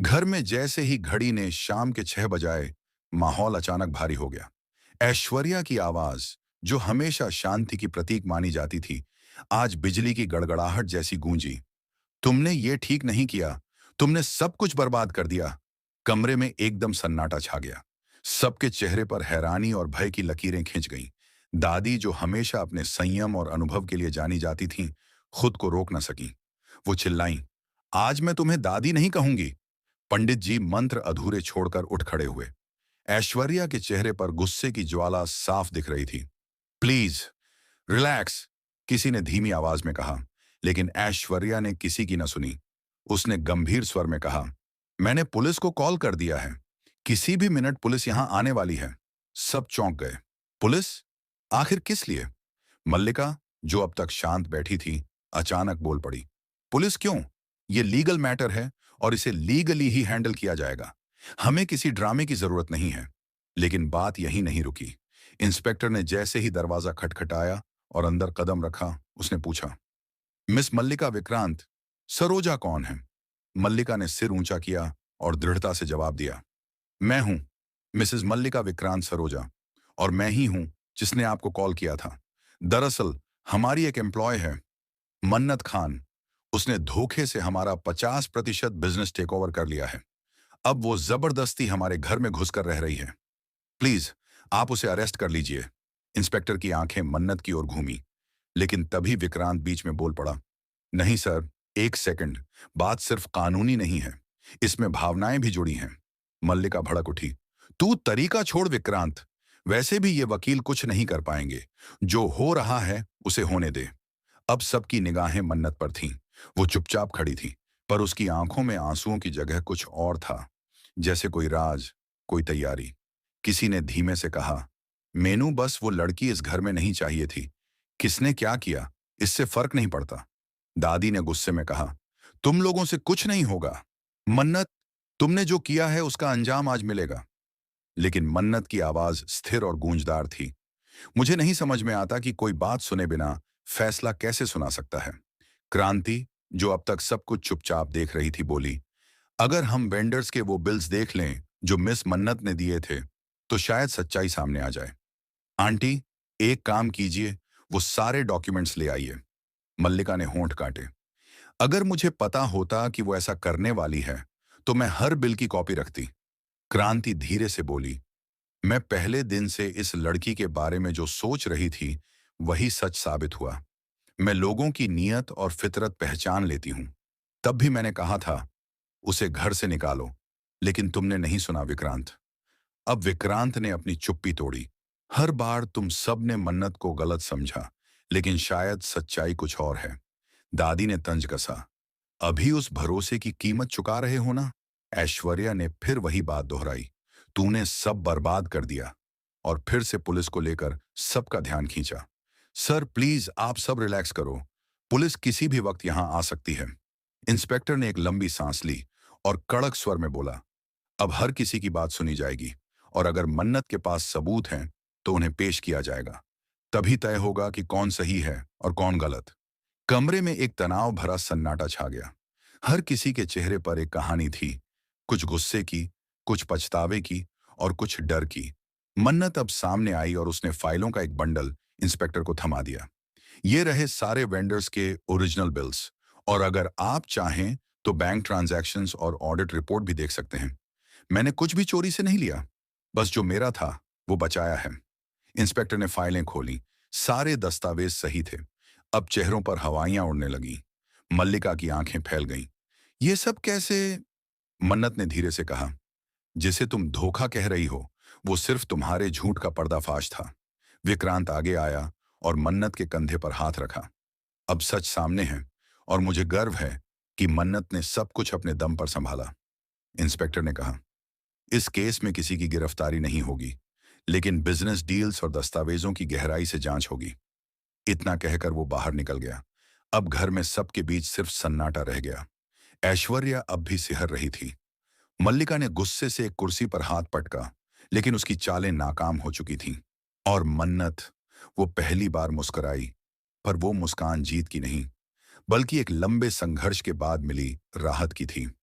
घर में जैसे ही घड़ी ने शाम के 6 बजाए, माहौल अचानक भारी हो गया। ऐश्वर्या की आवाज, जो हमेशा शांति की प्रतीक मानी जाती थी, आज बिजली की गड़गड़ाहट जैसी गूंजी। तुमने ये ठीक नहीं किया। तुमने सब कुछ बर्बाद कर दिया। कमरे में एकदम सन्नाटा छा गया। सबके चेहरे पर हैरानी और भय की लकीरें खिंच गईं। दादी, जो हमेशा अपने संयम और अनुभव के लिए जानी जाती थीं, खुद को रोक न सकीं। वो चिल्लाईं, आज मैं तुम्हें दादी नहीं कहूंगी। पंडित जी मंत्र अधूरे छोड़कर उठ खड़े हुए। ऐश्वर्या के चेहरे पर गुस्से की ज्वाला साफ दिख रही थी। प्लीज, रिलैक्स, किसी ने धीमी आवाज में कहा। लेकिन ऐश्वर्या ने किसी की न सुनी। उसने गंभीर स्वर में कहा, मैंने पुलिस को कॉल कर दिया है। किसी भी मिनट पुलिस यहां आने वाली है। सब चौंक गए। पुलिस? आखिर किस लिए? मल्लिका, जो अब तक शांत बैठी थी, अचानक बोल पड़ी। पुलिस क्यों? ये लीगल मैटर है और इसे लीगली ही हैंडल किया जाएगा। हमें किसी ड्रामे की जरूरत नहीं है। लेकिन बात यहीं नहीं रुकी। इंस्पेक्टर ने जैसे ही दरवाजा खटखटाया और अंदर कदम रखा, उसने पूछा, मिस मल्लिका विक्रांत, सरोजा कौन है? मल्लिका ने सिर ऊंचा किया और दृढ़ता से जवाब दिया, मैं हूं, मिसेस मल्लिका विक्रांत सरोजा। और मैं ही हूं जिसने आपको कॉल किया था। दरअसल हमारी एक एम्प्लॉय है, मन्नत खान। उसने धोखे से हमारा 50% बिजनेस टेक ओवर कर लिया है। अब वो जबरदस्ती हमारे घर में घुसकर रह रही है। प्लीज, आप उसे अरेस्ट कर लीजिए। इंस्पेक्टर की आंखें मन्नत की ओर घूमी। लेकिन तभी विक्रांत बीच में बोल पड़ा, नहीं सर, एक सेकंड। बात सिर्फ कानूनी नहीं है, इसमें भावनाएं भी जुड़ी हैं। मल्लिका भड़क उठी, तू तरीका छोड़ विक्रांत। वैसे भी ये वकील कुछ नहीं कर पाएंगे। जो हो रहा है उसे होने दे। अब सबकी निगाहें मन्नत पर थीं। वो चुपचाप खड़ी थी, पर उसकी आंखों में आंसुओं की जगह कुछ और था। जैसे कोई राज, कोई तैयारी। किसी ने धीमे से कहा, मेनू, बस वो लड़की इस घर में नहीं चाहिए थी। किसने क्या किया, इससे फर्क नहीं पड़ता। दादी ने गुस्से में कहा, तुम लोगों से कुछ नहीं होगा। मन्नत, तुमने जो किया है उसका अंजाम आज मिलेगा। लेकिन मन्नत की आवाज स्थिर और गूंजदार थी। मुझे नहीं समझ में आता कि कोई बात सुने बिना फैसला कैसे सुना सकता है। क्रांति, जो अब तक सब कुछ चुपचाप देख रही थी, बोली, अगर हम वेंडर्स के वो बिल्स देख लें जो मिस मन्नत ने दिए थे, तो शायद सच्चाई सामने आ जाए। आंटी, एक काम कीजिए, वो सारे डॉक्यूमेंट्स ले आइए। मल्लिका ने होंठ काटे। अगर मुझे पता होता कि वो ऐसा करने वाली है, तो मैं हर बिल की कॉपी रखती। क्रांति धीरे से बोली, मैं पहले दिन से इस लड़की के बारे में जो सोच रही थी, वही सच साबित हुआ। मैं लोगों की नीयत और फितरत पहचान लेती हूं। तब भी मैंने कहा था, उसे घर से निकालो। लेकिन तुमने नहीं सुना विक्रांत। अब विक्रांत ने अपनी चुप्पी तोड़ी। हर बार तुम सब ने मन्नत को गलत समझा, लेकिन शायद सच्चाई कुछ और है। दादी ने तंज कसा, अभी उस भरोसे की कीमत चुका रहे हो ना? ऐश्वर्या ने फिर वही बात दोहराई, तूने सब बर्बाद कर दिया। और फिर से पुलिस को लेकर सबका ध्यान खींचा। सर प्लीज, आप सब रिलैक्स करो। पुलिस किसी भी वक्त यहां आ सकती है। इंस्पेक्टर ने एक लंबी सांस ली और कड़क स्वर में बोला, अब हर किसी की बात सुनी जाएगी। और अगर मन्नत के पास सबूत हैं, तो उन्हें पेश किया जाएगा। तभी तय होगा कि कौन सही है और कौन गलत। कमरे में एक तनाव भरा सन्नाटा छा गया। हर किसी के चेहरे पर एक कहानी थी, कुछ गुस्से की, कुछ पछतावे की और कुछ डर की। मन्नत अब सामने आई और उसने फाइलों का एक बंडल इंस्पेक्टर को थमा दिया। ये रहे सारे वेंडर्स के ओरिजिनल बिल्स। और अगर आप चाहें तो बैंक ट्रांजैक्शंस और ऑडिट रिपोर्ट भी देख सकते हैं। मैंने कुछ भी चोरी से नहीं लिया, बस जो मेरा था वो बचाया है। इंस्पेक्टर ने फाइलें खोली। सारे दस्तावेज सही थे। अब चेहरों पर हवाइयां उड़ने लगी। मल्लिका की आंखें फैल गईं। ये सब कैसे? मन्नत ने धीरे से कहा, जिसे तुम धोखा कह रही हो, वो सिर्फ तुम्हारे झूठ का पर्दाफाश था। विक्रांत आगे आया और मन्नत के कंधे पर हाथ रखा। अब सच सामने है और मुझे गर्व है कि मन्नत ने सब कुछ अपने दम पर संभाला। इंस्पेक्टर ने कहा, इस केस में किसी की गिरफ्तारी नहीं होगी, लेकिन बिजनेस डील्स और दस्तावेजों की गहराई से जांच होगी। इतना कहकर वो बाहर निकल गया। अब घर में सबके बीच सिर्फ सन्नाटा रह गया। ऐश्वर्या अब भी सिहर रही थी। मल्लिका ने गुस्से से एक कुर्सी पर हाथ पटका, लेकिन उसकी चालें नाकाम हो चुकी थीं। और मन्नत, वो पहली बार मुस्कुराई, पर वो मुस्कान जीत की नहीं, बल्कि एक लंबे संघर्ष के बाद मिली राहत की थी।